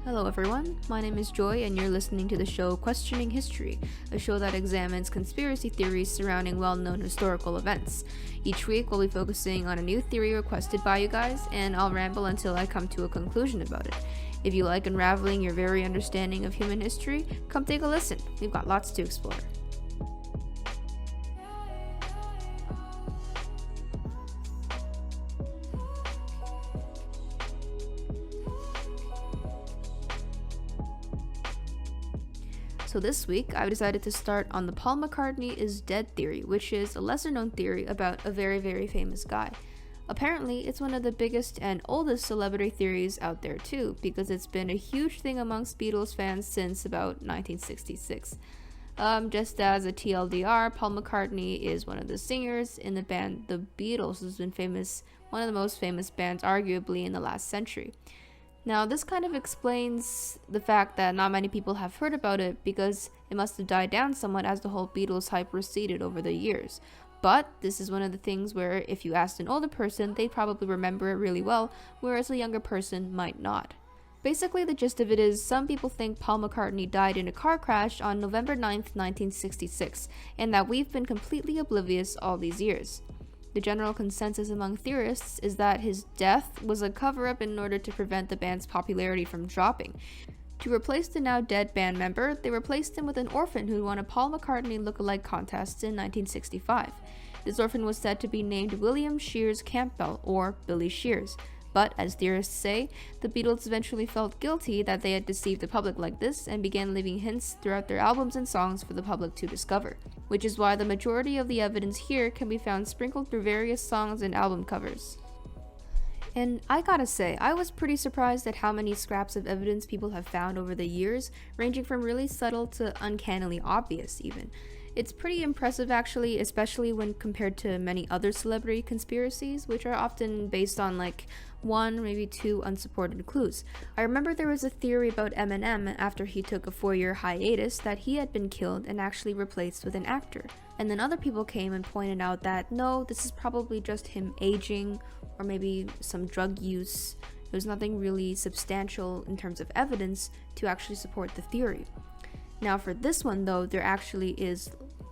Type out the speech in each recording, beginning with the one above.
Hello everyone, my name is Joy and you're listening to the show Questioning History, a show that examines conspiracy theories surrounding well-known historical events. Each week we'll be focusing on a new theory requested by you guys, and I'll ramble until I come to a conclusion about it. If you like unraveling your very understanding of human history, come take a listen, we've got lots to explore. So this week, I've decided to start on the Paul McCartney is dead theory, which is a lesser known theory about a very, very famous guy. Apparently, it's one of the biggest and oldest celebrity theories out there too, because it's been a huge thing amongst Beatles fans since about 1966. Just as a TLDR, Paul McCartney is one of the singers in the band The Beatles, who's been one of the most famous bands arguably in the last century. Now, this kind of explains the fact that not many people have heard about it because it must have died down somewhat as the whole Beatles hype receded over the years. But this is one of the things where if you asked an older person, they'd probably remember it really well, whereas a younger person might not. Basically, the gist of it is some people think Paul McCartney died in a car crash on November 9th, 1966, and that we've been completely oblivious all these years. The general consensus among theorists is that his death was a cover-up in order to prevent the band's popularity from dropping. To replace the now dead band member, they replaced him with an orphan who won a Paul McCartney look-alike contest in 1965. This orphan was said to be named William Shears Campbell, or Billy Shears. But, as theorists say, the Beatles eventually felt guilty that they had deceived the public like this and began leaving hints throughout their albums and songs for the public to discover, which is why the majority of the evidence here can be found sprinkled through various songs and album covers. And I gotta say, I was pretty surprised at how many scraps of evidence people have found over the years, ranging from really subtle to uncannily obvious even. It's pretty impressive actually, especially when compared to many other celebrity conspiracies, which are often based on like one, maybe two unsupported clues. I remember there was a theory about Eminem after he took a 4-year hiatus that he had been killed and actually replaced with an actor. And then other people came and pointed out that no, this is probably just him aging or maybe some drug use. There's nothing really substantial in terms of evidence to actually support the theory. Now for this one though, there actually is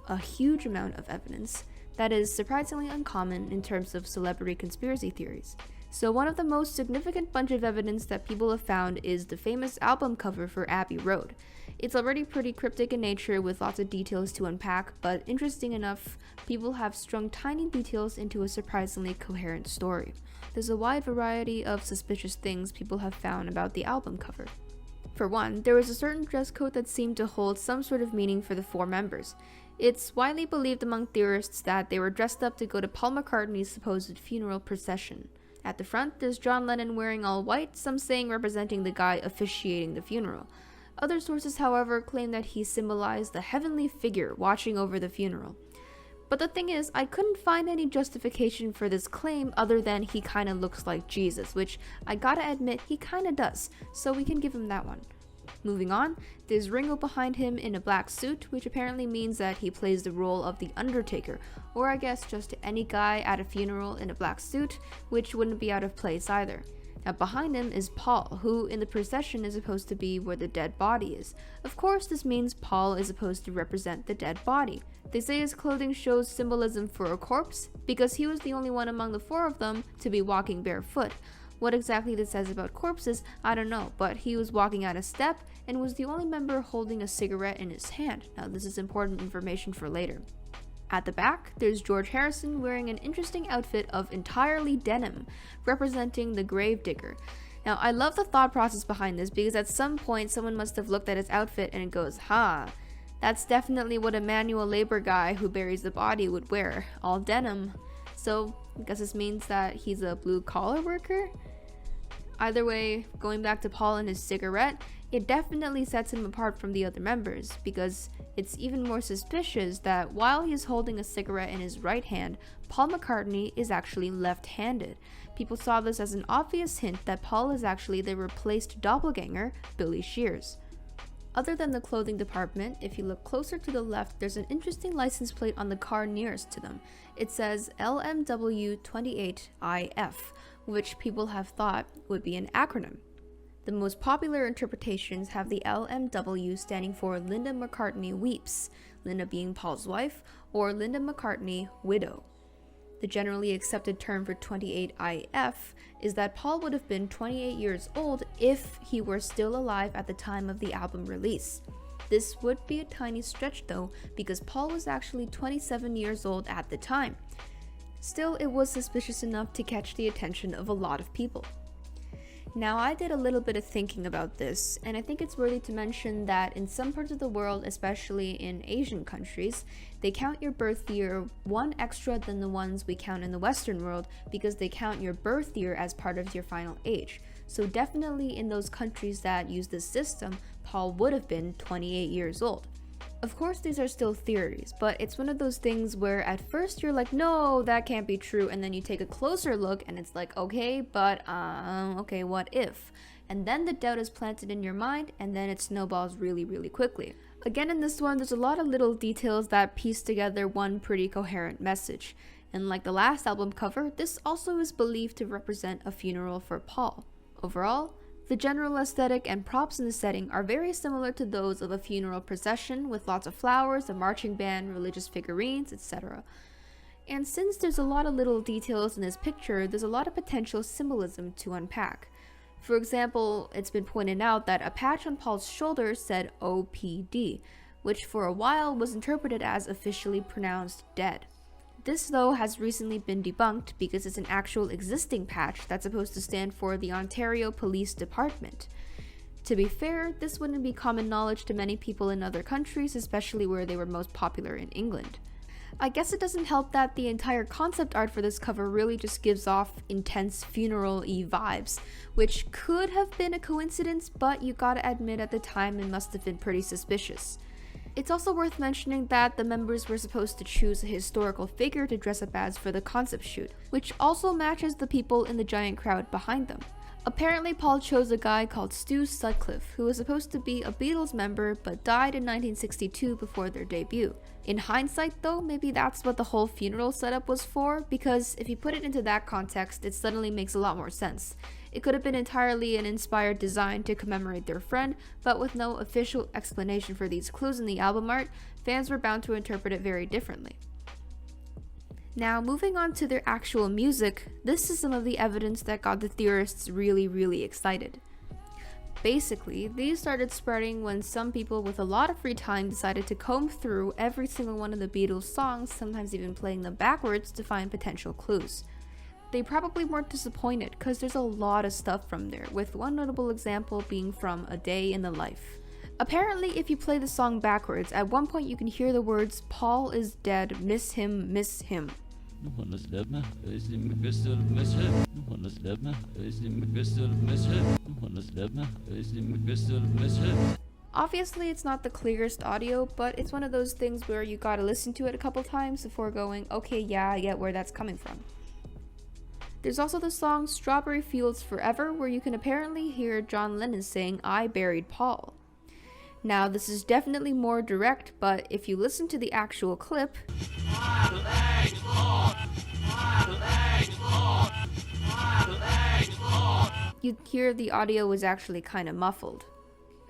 a huge amount of evidence that is surprisingly uncommon in terms of celebrity conspiracy theories. So one of the most significant bunch of evidence that people have found is the famous album cover for Abbey Road. It's already pretty cryptic in nature with lots of details to unpack, but interesting enough, people have strung tiny details into a surprisingly coherent story. There's a wide variety of suspicious things people have found about the album cover. For one, there was a certain dress code that seemed to hold some sort of meaning for the 4 members. It's widely believed among theorists that they were dressed up to go to Paul McCartney's supposed funeral procession. At the front, there's John Lennon wearing all white, some saying representing the guy officiating the funeral. Other sources, however, claim that he symbolized the heavenly figure watching over the funeral. But the thing is, I couldn't find any justification for this claim other than he kinda looks like Jesus, which I gotta admit he kinda does, so we can give him that one. Moving on, there's Ringo behind him in a black suit, which apparently means that he plays the role of the Undertaker, or I guess just any guy at a funeral in a black suit, which wouldn't be out of place either. Now behind him is Paul, who in the procession is supposed to be where the dead body is. Of course, this means Paul is supposed to represent the dead body. They say his clothing shows symbolism for a corpse, because he was the only one among the 4 of them to be walking barefoot. What exactly this says about corpses, I don't know, but he was walking out a step and was the only member holding a cigarette in his hand. Now this is important information for later. At the back, there's George Harrison wearing an interesting outfit of entirely denim, representing the gravedigger. Now I love the thought process behind this because at some point someone must have looked at his outfit and it goes, that's definitely what a manual labor guy who buries the body would wear, all denim. So I guess this means that he's a blue-collar worker? Either way, going back to Paul and his cigarette, it definitely sets him apart from the other members, because it's even more suspicious that while he's holding a cigarette in his right hand, Paul McCartney is actually left-handed. People saw this as an obvious hint that Paul is actually the replaced doppelganger, Billy Shears. Other than the clothing department, if you look closer to the left, there's an interesting license plate on the car nearest to them. It says LMW28IF, which people have thought would be an acronym. The most popular interpretations have the LMW standing for Linda McCartney Weeps, Linda being Paul's wife, or Linda McCartney Widow. The generally accepted term for 28IF is that Paul would have been 28 years old if he were still alive at the time of the album release. This would be a tiny stretch though, because Paul was actually 27 years old at the time. Still, it was suspicious enough to catch the attention of a lot of people. Now, I did a little bit of thinking about this, and I think it's worthy to mention that in some parts of the world, especially in Asian countries, they count your birth year one extra than the ones we count in the Western world because they count your birth year as part of your final age. So definitely in those countries that use this system, Paul would have been 28 years old. Of course, these are still theories, but it's one of those things where at first you're like, no, that can't be true, and then you take a closer look and it's like, okay, but okay, what if? And then the doubt is planted in your mind, and then it snowballs really, really quickly. Again, in this one, there's a lot of little details that piece together one pretty coherent message. And like the last album cover, this also is believed to represent a funeral for Paul. Overall, the general aesthetic and props in the setting are very similar to those of a funeral procession with lots of flowers, a marching band, religious figurines, etc. And since there's a lot of little details in this picture, there's a lot of potential symbolism to unpack. For example, it's been pointed out that a patch on Paul's shoulder said OPD, which for a while was interpreted as officially pronounced dead. This though has recently been debunked because it's an actual existing patch that's supposed to stand for the Ontario Police Department. To be fair, this wouldn't be common knowledge to many people in other countries, especially where they were most popular in England. I guess it doesn't help that the entire concept art for this cover really just gives off intense funeral-y vibes, which could have been a coincidence, but you gotta admit at the time it must have been pretty suspicious. It's also worth mentioning that the members were supposed to choose a historical figure to dress up as for the concept shoot, which also matches the people in the giant crowd behind them. Apparently, Paul chose a guy called Stu Sutcliffe, who was supposed to be a Beatles member but died in 1962 before their debut. In hindsight though, maybe that's what the whole funeral setup was for, because if you put it into that context, it suddenly makes a lot more sense. It could have been entirely an inspired design to commemorate their friend, but with no official explanation for these clues in the album art, fans were bound to interpret it very differently. Now, moving on to their actual music, this is some of the evidence that got the theorists really, really excited. Basically, these started spreading when some people with a lot of free time decided to comb through every single one of the Beatles songs, sometimes even playing them backwards to find potential clues. They probably weren't disappointed because there's a lot of stuff from there, with one notable example being from A Day in the Life. Apparently, if you play the song backwards, at one point you can hear the words, "Paul is dead, miss him, miss him." Obviously, it's not the clearest audio, but it's one of those things where you gotta listen to it a couple times before going, okay, yeah, I get where that's coming from. There's also the song Strawberry Fields Forever, where you can apparently hear John Lennon saying, "I buried Paul." Now, this is definitely more direct, but if you listen to the actual clip, you'd hear the audio was actually kind of muffled.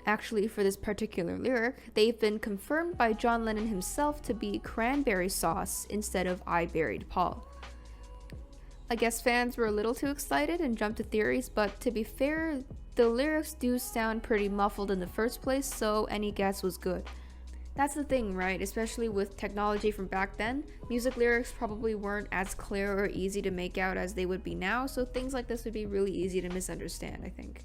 Actually, for this particular lyric, they've been confirmed by John Lennon himself to be cranberry sauce instead of "I buried Paul." I guess fans were a little too excited and jumped to theories, but to be fair, the lyrics do sound pretty muffled in the first place, so any guess was good. That's the thing, right? Especially with technology from back then, music lyrics probably weren't as clear or easy to make out as they would be now, so things like this would be really easy to misunderstand, I think.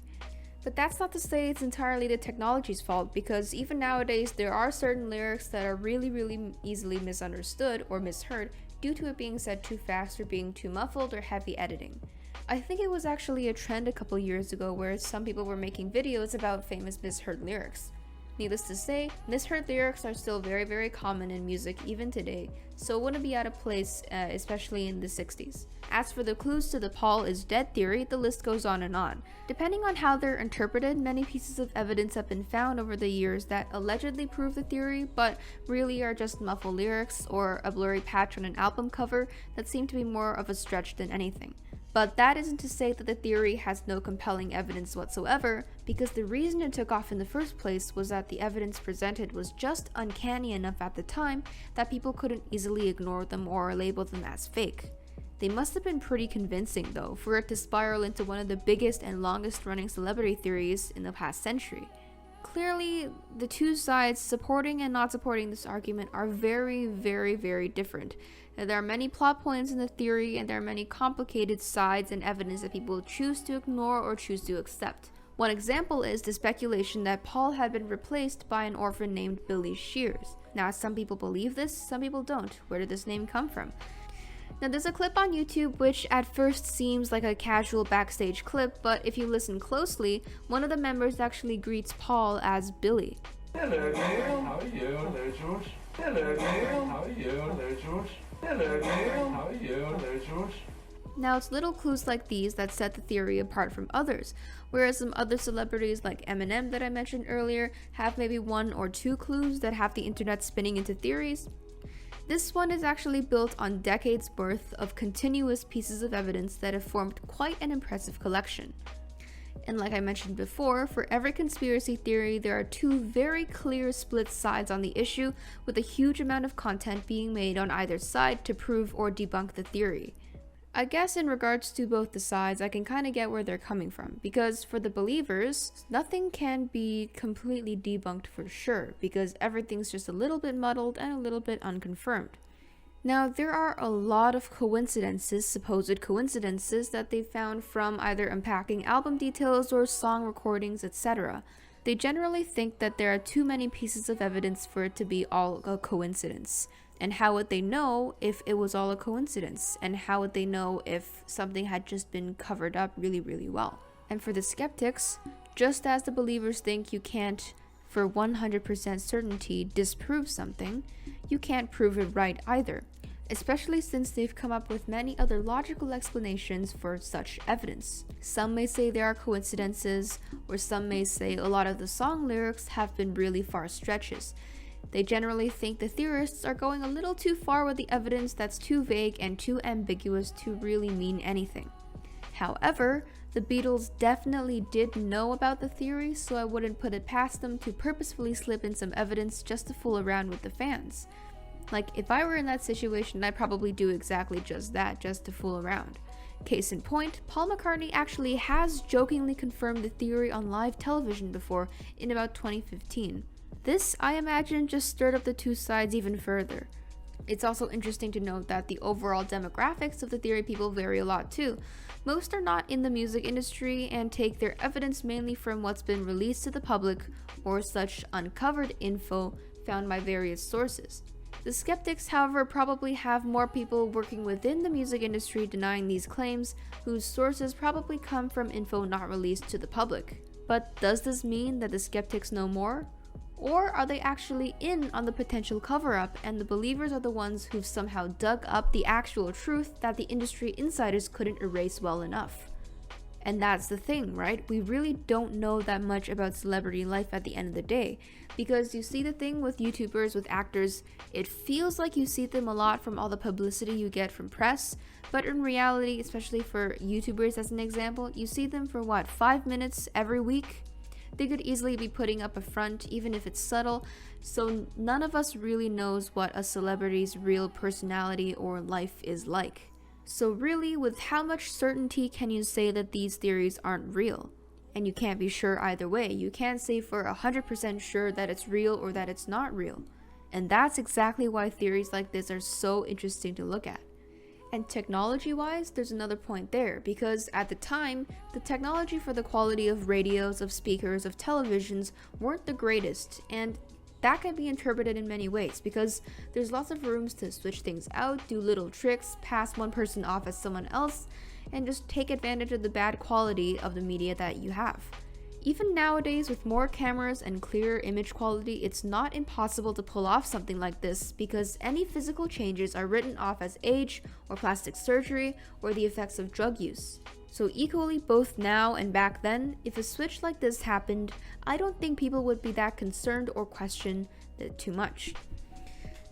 But that's not to say it's entirely the technology's fault, because even nowadays there are certain lyrics that are really, really easily misunderstood or misheard due to it being said too fast or being too muffled or heavy editing. I think it was actually a trend a couple years ago where some people were making videos about famous misheard lyrics. Needless to say, misheard lyrics are still very, very common in music even today, so it wouldn't be out of place, especially in the 60s. As for the clues to the Paul is dead theory, the list goes on and on. Depending on how they're interpreted, many pieces of evidence have been found over the years that allegedly prove the theory, but really are just muffled lyrics or a blurry patch on an album cover that seem to be more of a stretch than anything. But that isn't to say that the theory has no compelling evidence whatsoever, because the reason it took off in the first place was that the evidence presented was just uncanny enough at the time that people couldn't easily ignore them or label them as fake. They must have been pretty convincing though for it to spiral into one of the biggest and longest running celebrity theories in the past century. Clearly, the two sides supporting and not supporting this argument are very, very, very different. There are many plot points in the theory, and there are many complicated sides and evidence that people choose to ignore or choose to accept. One example is the speculation that Paul had been replaced by an orphan named Billy Shears. Now, some people believe this, some people don't. Where did this name come from? Now, there's a clip on YouTube which at first seems like a casual backstage clip, but if you listen closely, one of the members actually greets Paul as Billy. Hello, Neil. How are you? Hello, George. Hello, Neil. How are you? Hello, George. Hello, Neil. How are you? Hello, George. Now, it's little clues like these that set the theory apart from others, whereas some other celebrities like Eminem that I mentioned earlier have maybe 1 or 2 clues that have the internet spinning into theories. This one is actually built on decades worth of continuous pieces of evidence that have formed quite an impressive collection. And like I mentioned before, for every conspiracy theory, there are 2 very clear split sides on the issue, with a huge amount of content being made on either side to prove or debunk the theory. I guess in regards to both the sides, I can kind of get where they're coming from, because for the believers, nothing can be completely debunked for sure, because everything's just a little bit muddled and a little bit unconfirmed. Now, there are a lot of coincidences, supposed coincidences, that they found from either unpacking album details or song recordings, etc. They generally think that there are too many pieces of evidence for it to be all a coincidence. And how would they know if it was all a coincidence? And how would they know if something had just been covered up really, really well? And for the skeptics, just as the believers think you can't, for 100% certainty, disprove something, you can't prove it right either, especially since they've come up with many other logical explanations for such evidence. Some may say there are coincidences, or some may say a lot of the song lyrics have been really far stretches. They generally think the theorists are going a little too far with the evidence that's too vague and too ambiguous to really mean anything. However, the Beatles definitely did know about the theory, so I wouldn't put it past them to purposefully slip in some evidence just to fool around with the fans. Like, if I were in that situation, I'd probably do exactly just that, just to fool around. Case in point, Paul McCartney actually has jokingly confirmed the theory on live television before in about 2015. This, I imagine, just stirred up the two sides even further. It's also interesting to note that the overall demographics of the theory people vary a lot too. Most are not in the music industry and take their evidence mainly from what's been released to the public or such uncovered info found by various sources. The skeptics, however, probably have more people working within the music industry denying these claims, whose sources probably come from info not released to the public. But does this mean that the skeptics know more? Or are they actually in on the potential cover-up and the believers are the ones who've somehow dug up the actual truth that the industry insiders couldn't erase well enough? And that's the thing, right? We really don't know that much about celebrity life at the end of the day. Because you see the thing with YouTubers, with actors, it feels like you see them a lot from all the publicity you get from press, but in reality, especially for YouTubers as an example, you see them for 5 minutes every week? They could easily be putting up a front, even if it's subtle, so none of us really knows what a celebrity's real personality or life is like. So really, with how much certainty can you say that these theories aren't real? And you can't be sure either way. You can't say for 100% sure that it's real or that it's not real. And that's exactly why theories like this are so interesting to look at. And technology-wise, there's another point there, because at the time, the technology for the quality of radios, of speakers, of televisions weren't the greatest, and that can be interpreted in many ways, because there's lots of rooms to switch things out, do little tricks, pass one person off as someone else, and just take advantage of the bad quality of the media that you have. Even nowadays, with more cameras and clearer image quality, it's not impossible to pull off something like this because any physical changes are written off as age or plastic surgery or the effects of drug use. So equally, both now and back then, if a switch like this happened, I don't think people would be that concerned or question it too much.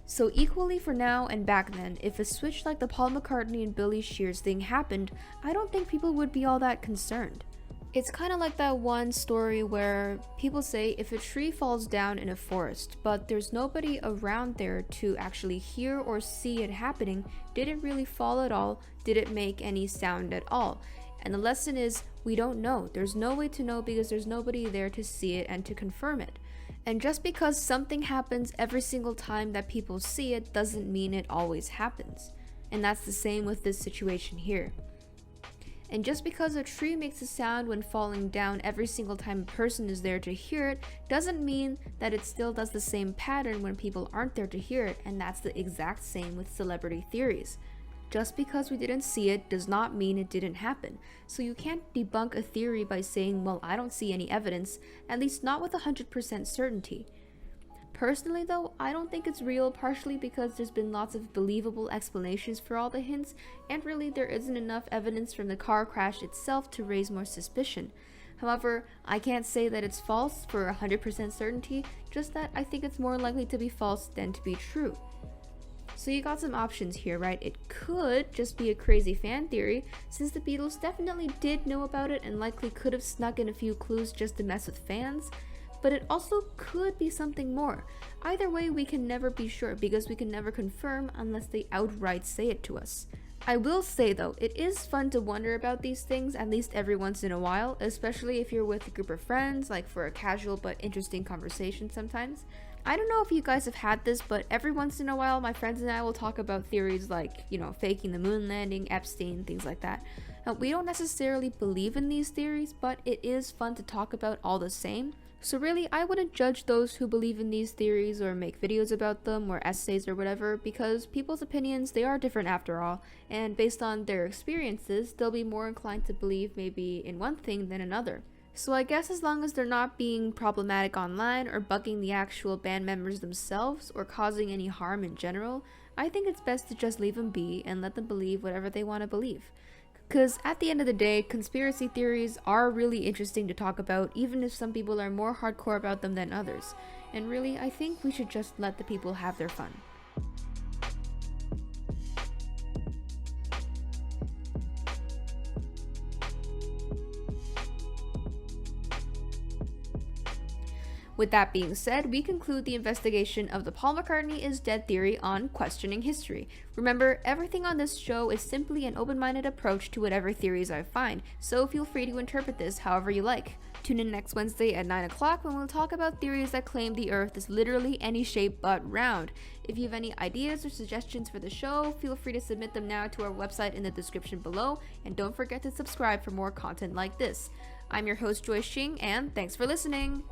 So equally for now and back then, if a switch like the Paul McCartney and Billy Shears thing happened, I don't think people would be all that concerned. It's kind of like that one story where people say if a tree falls down in a forest, but there's nobody around there to actually hear or see it happening, did it really fall at all? Did it make any sound at all? And the lesson is, we don't know. There's no way to know because there's nobody there to see it and to confirm it. And just because something happens every single time that people see it doesn't mean it always happens. And that's the same with this situation here. And just because a tree makes a sound when falling down every single time a person is there to hear it, doesn't mean that it still does the same pattern when people aren't there to hear it, and that's the exact same with celebrity theories. Just because we didn't see it does not mean it didn't happen. So you can't debunk a theory by saying, well, I don't see any evidence, at least not with 100% certainty. Personally though, I don't think it's real, partially because there's been lots of believable explanations for all the hints, and really there isn't enough evidence from the car crash itself to raise more suspicion. However, I can't say that it's false for 100% certainty, just that I think it's more likely to be false than to be true. So you got some options here, right? It could just be a crazy fan theory, since the Beatles definitely did know about it and likely could have snuck in a few clues just to mess with fans. But it also could be something more. Either way, we can never be sure because we can never confirm unless they outright say it to us. I will say though, it is fun to wonder about these things at least every once in a while, especially if you're with a group of friends, like for a casual but interesting conversation sometimes. I don't know if you guys have had this, but every once in a while my friends and I will talk about theories like, faking the moon landing, Epstein, things like that. Now, we don't necessarily believe in these theories, but it is fun to talk about all the same. So really, I wouldn't judge those who believe in these theories or make videos about them or essays or whatever, because people's opinions, they are different after all, and based on their experiences, they'll be more inclined to believe maybe in one thing than another. So I guess as long as they're not being problematic online or bugging the actual band members themselves or causing any harm in general, I think it's best to just leave them be and let them believe whatever they want to believe. Because at the end of the day, conspiracy theories are really interesting to talk about, even if some people are more hardcore about them than others. And really, I think we should just let the people have their fun. With that being said, we conclude the investigation of the Paul McCartney is dead theory on questioning history. Remember, everything on this show is simply an open-minded approach to whatever theories I find, so feel free to interpret this however you like. Tune in next Wednesday at 9 o'clock when we'll talk about theories that claim the Earth is literally any shape but round. If you have any ideas or suggestions for the show, feel free to submit them now to our website in the description below, and don't forget to subscribe for more content like this. I'm your host Joy Xing, and thanks for listening!